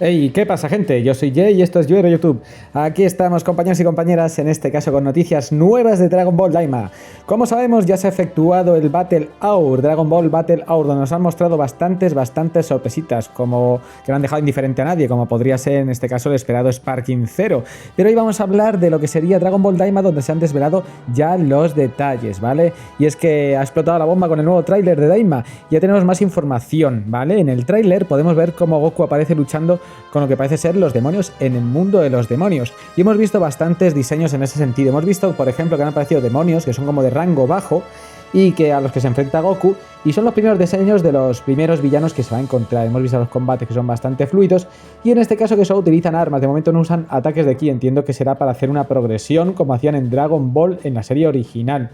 Hey, ¿qué pasa, gente? Yo soy Jay y esto es Yoero YouTube. Aquí estamos, compañeros y compañeras, en este caso con noticias nuevas de Dragon Ball Daima. Como sabemos, ya se ha efectuado el Battle Hour, Dragon Ball Battle Hour, donde nos han mostrado bastantes sorpresitas, como que no han dejado indiferente a nadie, como podría ser en este caso el esperado Sparking Zero. Pero hoy vamos a hablar de lo que sería Dragon Ball Daima, donde se han desvelado ya los detalles, ¿vale? Y es que ha explotado la bomba con el nuevo tráiler de Daima. Ya tenemos más información, ¿vale? En el tráiler podemos ver cómo Goku aparece luchando con lo que parece ser los demonios en el mundo de los demonios. Y hemos visto bastantes diseños en ese sentido. Hemos visto, por ejemplo, que han aparecido demonios que son como de rango bajo y que a los que se enfrenta Goku, y son los primeros diseños de los primeros villanos que se va a encontrar. Hemos visto los combates que son bastante fluidos y en este caso que solo utilizan armas, de momento no usan ataques de ki. Entiendo que será para hacer una progresión como hacían en Dragon Ball en la serie original.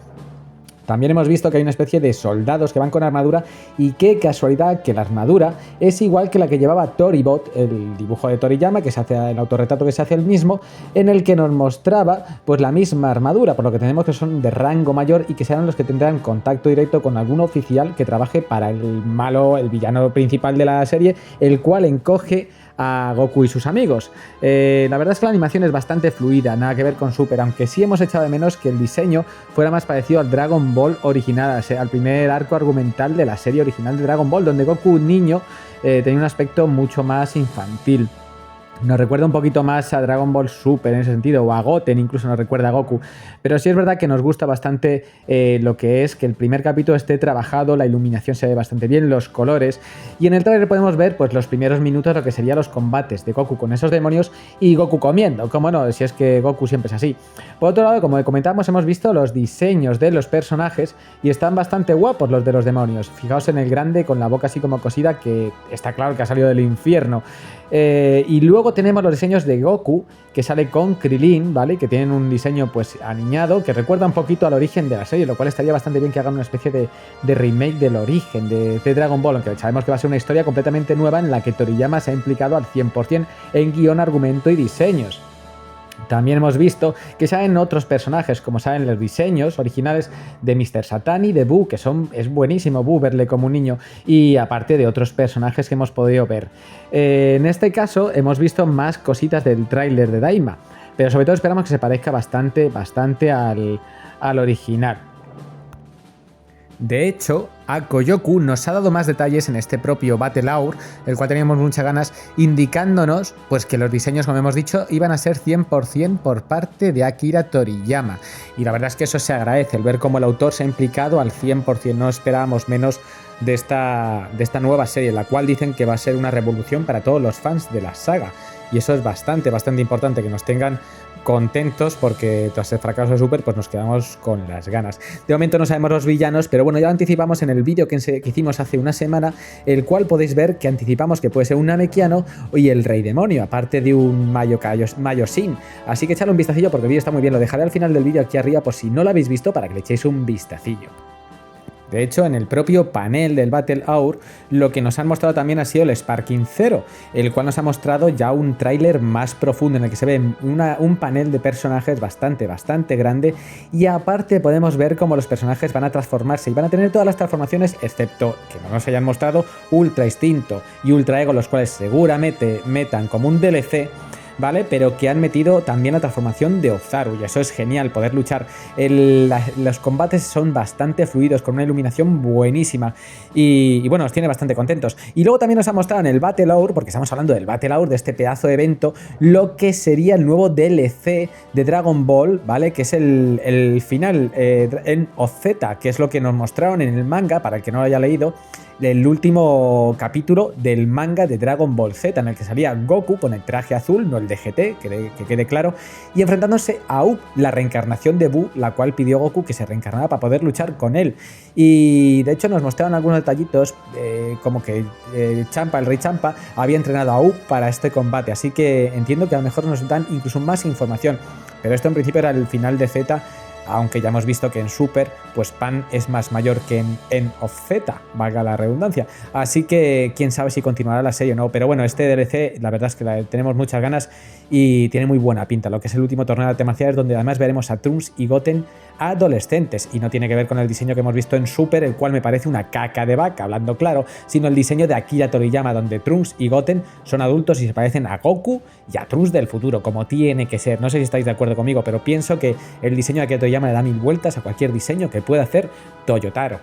También hemos visto que hay una especie de soldados que van con armadura, y qué casualidad que la armadura es igual que la que llevaba Toribot, el dibujo de Toriyama, que se hace el autorretrato que se hace el mismo, en el que nos mostraba pues la misma armadura, por lo que tenemos que son de rango mayor y que serán los que tendrán contacto directo con algún oficial que trabaje para el malo, el villano principal de la serie, el cual encoge a Goku y sus amigos. La verdad es que la animación es bastante fluida, nada que ver con Super, aunque sí hemos echado de menos que el diseño fuera más parecido al Dragon Ball original, al primer arco argumental de la serie original de Dragon Ball, donde Goku niño tenía un aspecto mucho más infantil. Nos recuerda un poquito más a Dragon Ball Super en ese sentido, o a Goten incluso nos recuerda a Goku. Pero sí es verdad que nos gusta bastante lo que es que el primer capítulo esté trabajado, la iluminación se ve bastante bien, los colores. Y en el trailer podemos ver pues los primeros minutos lo que serían los combates de Goku con esos demonios y Goku comiendo, como no, si es que Goku siempre es así. Por otro lado, como comentamos, hemos visto los diseños de los personajes y están bastante guapos los de los demonios. Fijaos en el grande con la boca así como cosida, que está claro que ha salido del infierno. Y luego tenemos los diseños de Goku, que sale con Krillin, ¿vale? Que tienen un diseño pues aniñado, que recuerda un poquito al origen de la serie, lo cual estaría bastante bien que hagan una especie de remake del origen de Dragon Ball, aunque sabemos que va a ser una historia completamente nueva en la que Toriyama se ha implicado al 100% en guión, argumento y diseños. También hemos visto que salen otros personajes, como salen los diseños originales de Mr. Satan y de Buu, que es buenísimo Buu verle como un niño, y aparte de otros personajes que hemos podido ver. En este caso hemos visto más cositas del tráiler de Daima, pero sobre todo esperamos que se parezca bastante al original. De hecho, Akoyoku nos ha dado más detalles en este propio Battle Hour, el cual teníamos muchas ganas, indicándonos pues que los diseños, como hemos dicho, iban a ser 100% por parte de Akira Toriyama. Y la verdad es que eso se agradece, el ver cómo el autor se ha implicado al 100%, no esperábamos menos de esta nueva serie, la cual dicen que va a ser una revolución para todos los fans de la saga. Y eso es bastante importante, que nos tengan contentos, porque tras el fracaso de Super pues nos quedamos con las ganas. De momento no sabemos los villanos, pero bueno, ya lo anticipamos en el vídeo que hicimos hace una semana, el cual podéis ver que anticipamos que puede ser un Namekiano y el Rey Demonio, aparte de un Maioshin. Así que echadle un vistacillo porque el vídeo está muy bien, lo dejaré al final del vídeo aquí arriba por si no lo habéis visto, para que le echéis un vistacillo. De hecho, en el propio panel del Battle Hour, lo que nos han mostrado también ha sido el Sparking Zero, el cual nos ha mostrado ya un tráiler más profundo en el que se ve un panel de personajes bastante grande, y aparte podemos ver cómo los personajes van a transformarse y van a tener todas las transformaciones, excepto que no nos hayan mostrado Ultra Instinto y Ultra Ego, los cuales seguramente metan como un DLC, ¿vale? Pero que han metido también la transformación de Ozaru, y eso es genial, poder luchar. Los combates son bastante fluidos, con una iluminación buenísima, y bueno, nos tiene bastante contentos. Y luego también nos ha mostrado en el Battle Hour, porque estamos hablando del Battle Hour, de este pedazo de evento, lo que sería el nuevo DLC de Dragon Ball, ¿vale? Que es el final en OZ, que es lo que nos mostraron en el manga, para el que no lo haya leído, el último capítulo del manga de Dragon Ball Z, en el que salía Goku con el traje azul, no el de GT, que quede claro, y enfrentándose a Up, la reencarnación de Buu, la cual pidió Goku que se reencarnara para poder luchar con él. Y de hecho nos mostraron algunos detallitos, como que Champa, el Rey Champa, había entrenado a Up para este combate, así que entiendo que a lo mejor nos dan incluso más información, pero esto en principio era el final de Z aunque ya hemos visto que en Super, pues Pan es más mayor que en End of Z, valga la redundancia. Así que quién sabe si continuará la serie o no. Pero bueno, este DLC, la verdad es que tenemos muchas ganas y tiene muy buena pinta. Lo que es el último torneo de artes marciales, donde además veremos a Trunks y Goten adolescentes. Y no tiene que ver con el diseño que hemos visto en Super, el cual me parece una caca de vaca, hablando claro, sino el diseño de Akira Toriyama, donde Trunks y Goten son adultos y se parecen a Goku y a Trunks del futuro, como tiene que ser. No sé si estáis de acuerdo conmigo, pero pienso que el diseño de Akira Toriyama le da mil vueltas a cualquier diseño que pueda hacer Toyotaro.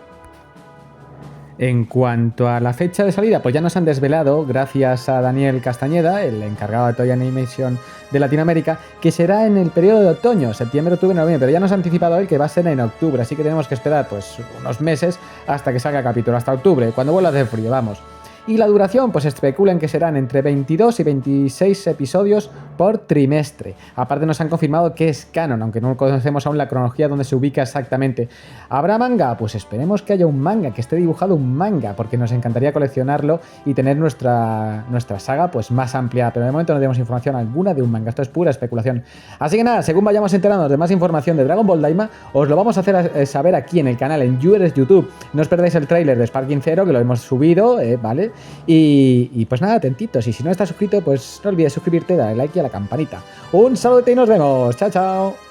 En cuanto a la fecha de salida, pues ya nos han desvelado, gracias a Daniel Castañeda, el encargado de Toy Animation de Latinoamérica, que será en el periodo de otoño, septiembre, octubre, noviembre, pero ya nos ha anticipado él que va a ser en octubre, así que tenemos que esperar pues unos meses hasta que salga el capítulo, hasta octubre, cuando vuelva a hacer frío, vamos. Y la duración, pues especulan que serán entre 22 y 26 episodios por trimestre. Aparte nos han confirmado que es canon, aunque no conocemos aún la cronología donde se ubica exactamente. ¿Habrá manga? Pues esperemos que haya un manga, que esté dibujado un manga, porque nos encantaría coleccionarlo y tener nuestra saga pues más amplia, pero de momento no tenemos información alguna de un manga, esto es pura especulación. Así que nada, según vayamos enterándonos de más información de Dragon Ball Daima, os lo vamos a hacer saber aquí en el canal, en Viewers YouTube. No os perdáis el tráiler de Sparking Zero, que lo hemos subido, ¿vale? Y pues nada, atentitos. Y si no estás suscrito, pues no olvides suscribirte, darle like y a la campanita. Un saludo y nos vemos. Chao, chao.